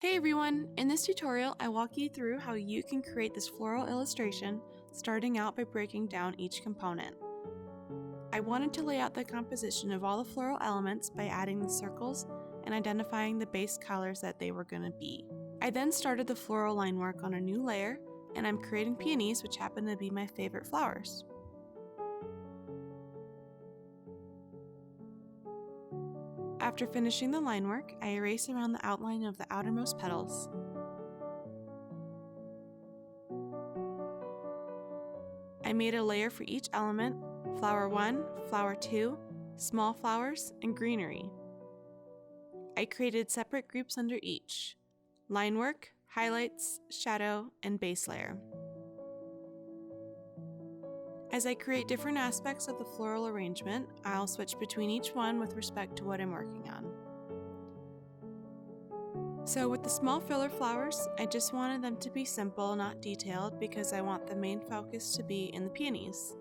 Hey everyone! In this tutorial, I walk you through how you can create this floral illustration, starting out by breaking down each component. I wanted to lay out the composition of all the floral elements by adding the circles and identifying the base colors that they were going to be. I then started the floral line work on a new layer, and I'm creating peonies, which happen to be my favorite flowers. After finishing the line work, I erase around the outline of the outermost petals. I made a layer for each element: flower 1, flower 2, small flowers, and greenery. I created separate groups under each: line work, highlights, shadow, and base layer. As I create different aspects of the floral arrangement, I'll switch between each one with respect to what I'm working on. So with the small filler flowers, I just wanted them to be simple, not detailed, because I want the main focus to be in the peonies.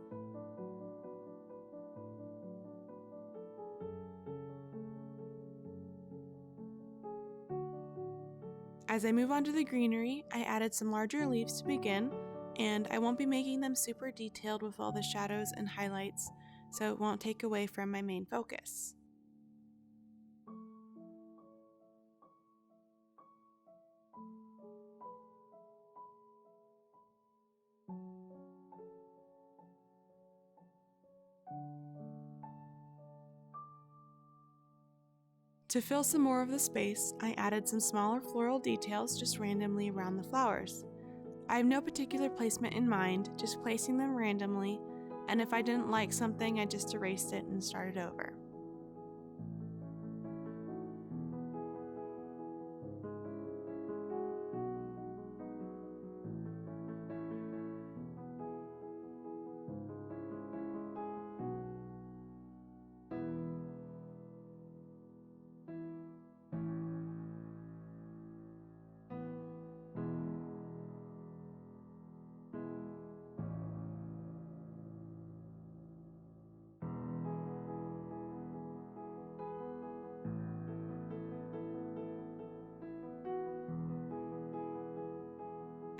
As I move on to the greenery, I added some larger leaves to begin, and I won't be making them super detailed with all the shadows and highlights, so it won't take away from my main focus. To fill some more of the space, I added some smaller floral details just randomly around the flowers. I have no particular placement in mind, just placing them randomly, and if I didn't like something, I just erased it and started over.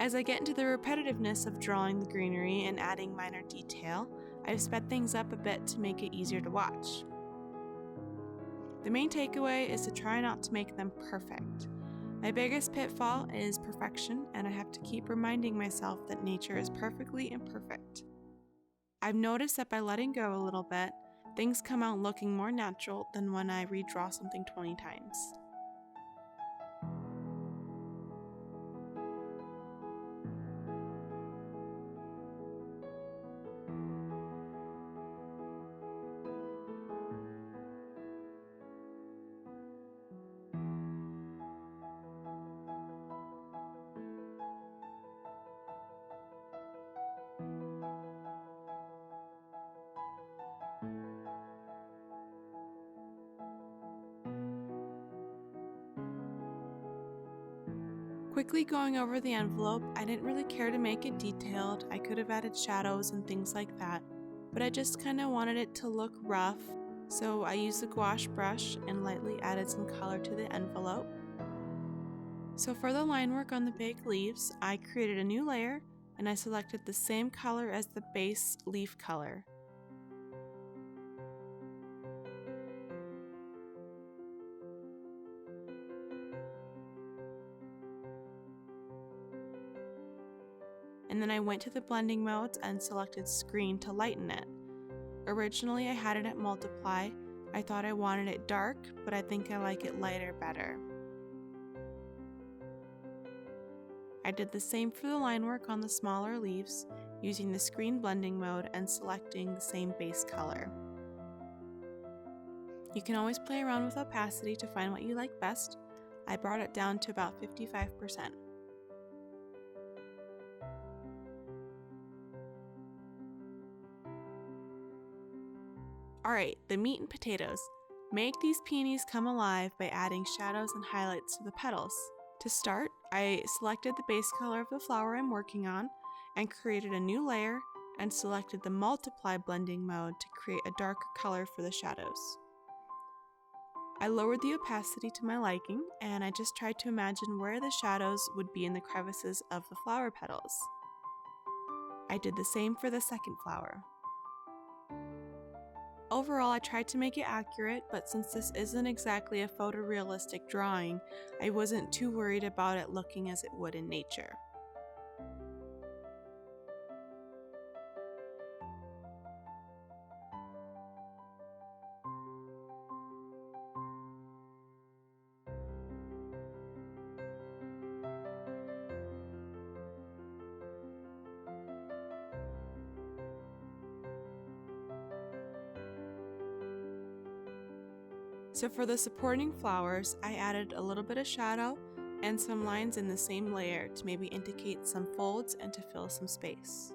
As I get into the repetitiveness of drawing the greenery and adding minor detail, I've sped things up a bit to make it easier to watch. The main takeaway is to try not to make them perfect. My biggest pitfall is perfection, and I have to keep reminding myself that nature is perfectly imperfect. I've noticed that by letting go a little bit, things come out looking more natural than when I redraw something 20 times. Quickly going over the envelope, I didn't really care to make it detailed. I could have added shadows and things like that, but I just kind of wanted it to look rough, so I used the gouache brush and lightly added some color to the envelope. So for the line work on the big leaves, I created a new layer and I selected the same color as the base leaf color. And then I went to the blending modes and selected screen to lighten it. Originally I had it at multiply. I thought I wanted it dark, but I think I like it lighter better. I did the same for the line work on the smaller leaves, using the screen blending mode and selecting the same base color. You can always play around with opacity to find what you like best. I brought it down to about 55%. Alright, the meat and potatoes. Make these peonies come alive by adding shadows and highlights to the petals. To start, I selected the base color of the flower I'm working on and created a new layer and selected the multiply blending mode to create a darker color for the shadows. I lowered the opacity to my liking, and I just tried to imagine where the shadows would be in the crevices of the flower petals. I did the same for the second flower. Overall, I tried to make it accurate, but since this isn't exactly a photorealistic drawing, I wasn't too worried about it looking as it would in nature. So for the supporting flowers, I added a little bit of shadow and some lines in the same layer to maybe indicate some folds and to fill some space.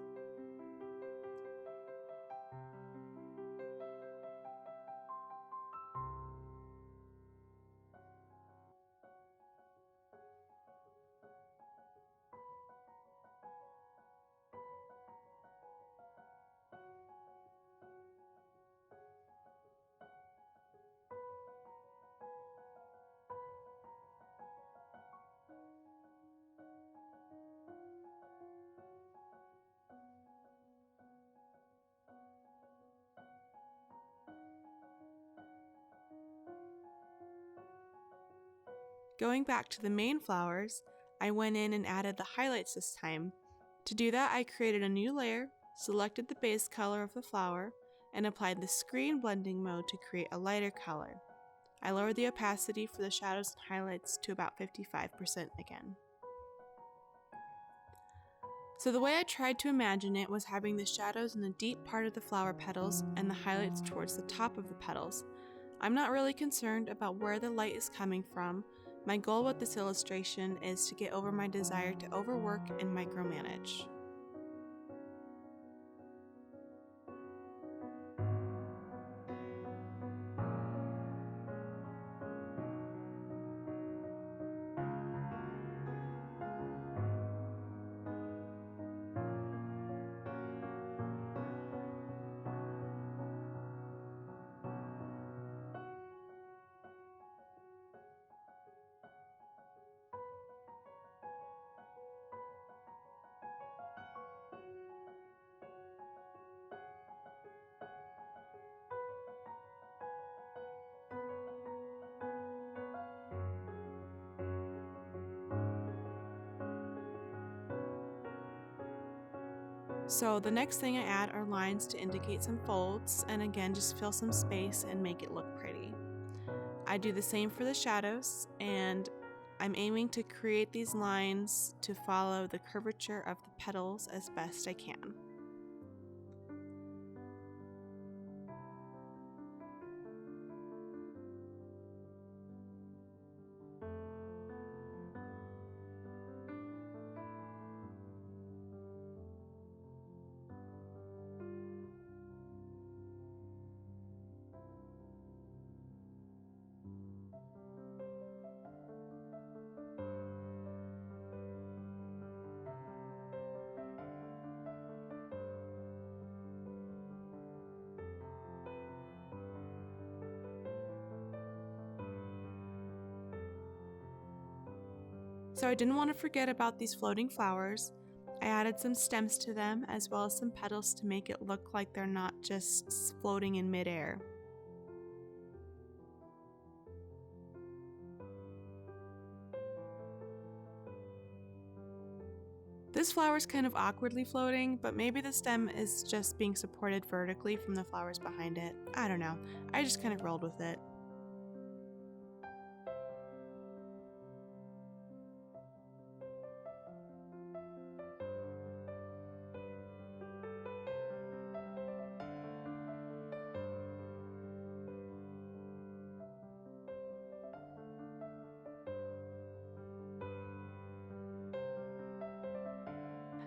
Going back to the main flowers, I went in and added the highlights this time. To do that, I created a new layer, selected the base color of the flower, and applied the screen blending mode to create a lighter color. I lowered the opacity for the shadows and highlights to about 55% again. So the way I tried to imagine it was having the shadows in the deep part of the flower petals and the highlights towards the top of the petals. I'm not really concerned about where the light is coming from. My goal with this illustration is to get over my desire to overwork and micromanage. So the next thing I add are lines to indicate some folds, and again just fill some space and make it look pretty. I do the same for the shadows, and I'm aiming to create these lines to follow the curvature of the petals as best I can. So I didn't want to forget about these floating flowers. I added some stems to them as well as some petals to make it look like they're not just floating in midair. This flower is kind of awkwardly floating, but maybe the stem is just being supported vertically from the flowers behind it. I don't know. I just kind of rolled with it.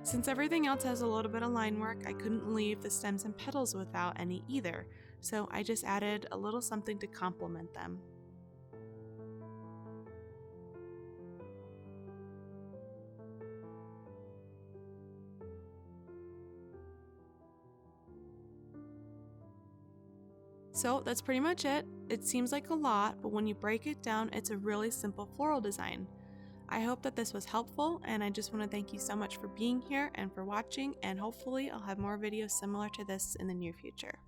Since everything else has a little bit of line work, I couldn't leave the stems and petals without any either, so I just added a little something to complement them. So that's pretty much it. It seems like a lot, but when you break it down, it's a really simple floral design. I hope that this was helpful, and I just want to thank you so much for being here and for watching, and hopefully I'll have more videos similar to this in the near future.